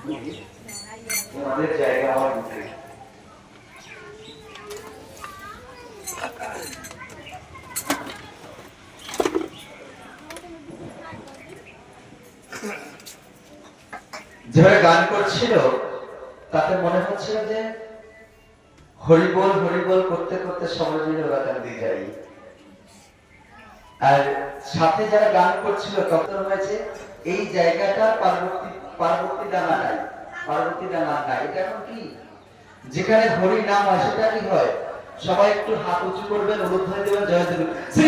আমাদের জায়গা আমার মুখে। যেভাবে গান করছিল তাতে মনে হচ্ছিল যে হরিবোল হরিবোল করতে করতে সবাই মিলে ওরা গান দিয়ে যাই। আর সাথে যারা গান করছিল তখন হয়েছে এই জায়গাটা পার্বতী ডাঙা নাই, পার্বতী ডাঙা নাই। এটা এখন কি যেখানে হরি নাম হয় সেটা কি হয়? সবাই একটু হাত উঁচু করবেন, অনুরোধ হয়ে দেবেন, জয় দেবেন শ্রী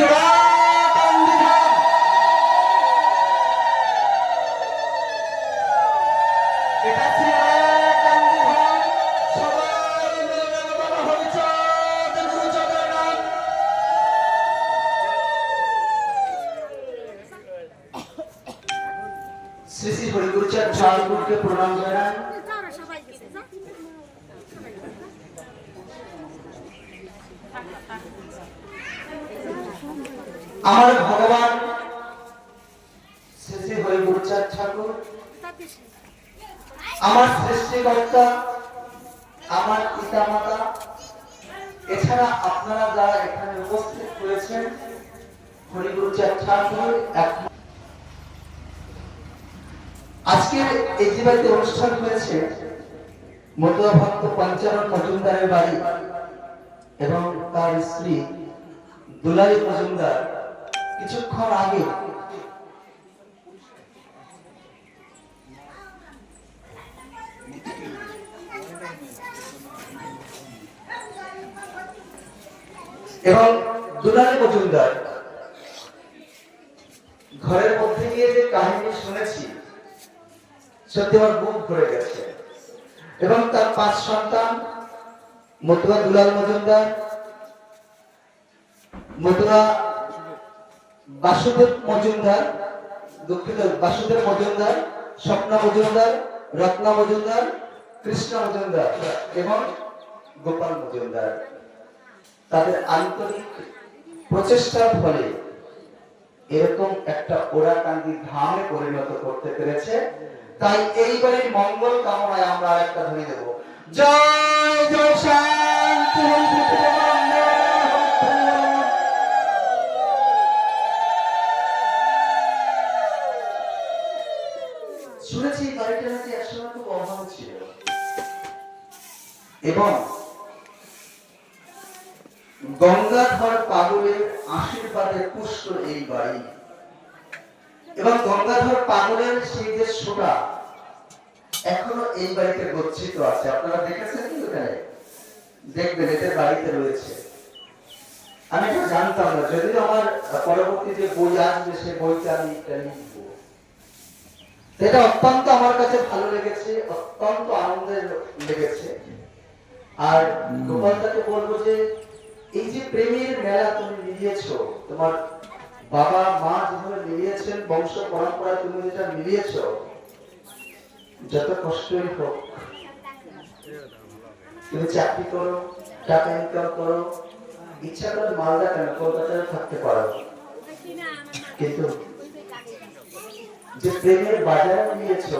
শ্রী শ্রী হরিগুরুচাঁদ ঠাকুরকে প্রণাম জানান। আমার ভগবান শ্রী শ্রী হরিগুরুচাঁদ ঠাকুর আমার সৃষ্টিকর্তা, আমার পিতা মাতা, এছাড়া আপনারা যারা এখানে উপস্থিত হয়েছেন, হরিগুরুচাঁদ ঠাকুর আজকে এই যে বাড়িতে অনুষ্ঠান হয়েছে মতুয়া ভক্ত পঞ্চানন মজুমদারের বাড়ি এবং তার স্ত্রী দুলালী মজুমদার কিছুক্ষণ আগে এবং দুলালী মজুমদার ঘরের মধ্যে গিয়ে যে কাহিনী শুনেছি সত্যি আমার বুক ভরে গেছে। এবং তার 5 সন্তান মতুয়া দুলাল মজুমদার, মতুয়া বাসুদেব মজুমদার, দুঃখিত বাসুদেব মজুমদার, স্বপ্না মজুমদার, রত্না মজুমদার, কৃষ্ণ মজুমদার এবং গোপাল মজুমদার, তাদের আন্তরিক প্রচেষ্টার ফলে এরকম একটা ওরাকান্দি ধামে পরিণত করতে পেরেছে। তাই এইবারের মঙ্গল কামনায় আমরা একটা ধরে দেব, জয় জয় শান্তি। শুনেছি বাড়িটা নাকি একসময় খুব অভাব ছিল এবং গঙ্গাধর পাগলের আশীর্বাদে পুষ্ট এই বাড়ি এবং গঙ্গাধর পাগলের সেই যে সোটা এখনো এই বাড়িতে গচ্ছিত আছে। আপনারা দেখেছেন কি? ওখানে দেখবেন এদের বাড়িতে রয়েছে। আমি এটা জানতাম না, যদিও আমার পরবর্তী যে বই আসবে সে বইটা আমি লিখবো। এটা অত্যন্ত আমার কাছে ভালো লেগেছে, অত্যন্ত আনন্দের লেগেছে। আর গোপালদাকে বলবো যে এই যে প্রেমের মেলা তুমি মিলিয়েছো, তোমার বাবা মা যেভাবে মিলিয়েছেন, বংশ পরম্পরা তুমি যেটা মিলিয়েছো, যত কষ্টই হোক তুমি চাকরি করো, টাকা ইনকাম করো, ইচ্ছা করে মালদা কেন কলকাতায় থাকতে পারো, কিন্তু যে প্রেমের বাজারে নিয়েছো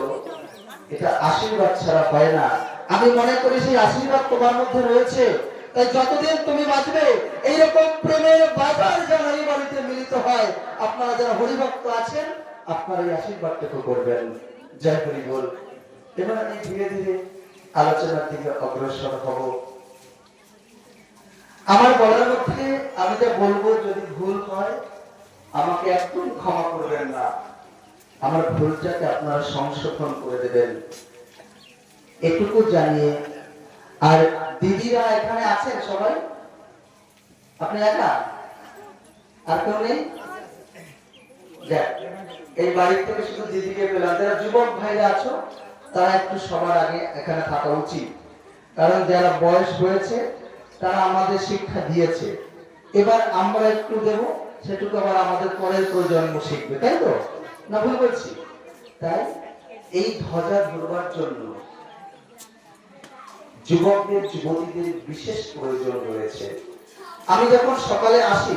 এটা আশীর্বাদ ছাড়া হয় না। আমি মনে করি সেই আশীর্বাদ তোমার মধ্যে রয়েছে। তাই যতদিন তুমি বাঁচবে এইরকম প্রেমের বাজার যেন এই বাড়িতে মিলিত হয়। আপনারা যারা হরিভক্ত আছেন আপনারা এই আশীর্বাদটুকু করবেন। জয় হরি বল। এবার আমি ধীরে ধীরে আলোচনার দিকে অগ্রসর হব। আমার বলার মধ্যে আমি যা বলবো যদি ভুল হয় আমাকে একদম ক্ষমা করবেন না, আমার ভুলটাকে আপনারা সংশোধন করে দেবেন এটুকু জানিয়ে। আর দিদিরা এখানে আছেন সবাই? আপনি একা? আর কেউ নেই? এই বাড়ির থেকে শুধু দিদিকে পেলাম। যারা যুবক ভাইরা আছো তারা একটু সবার আগে এখানে থাকা উচিত, কারণ যারা বয়স হয়েছে তারা আমাদের শিক্ষা দিয়েছে। এবার আমরা একটু দেব, সেটুকু আবার আমাদের পরের প্রজন্ম শিখবে, তাই তো? না ভুল বলছি? তাই এই ধ্বজা ধরবার জন্য যুবকদের যুবতীদের বিশেষ প্রয়োজন রয়েছে। আমি যখন সকালে আসি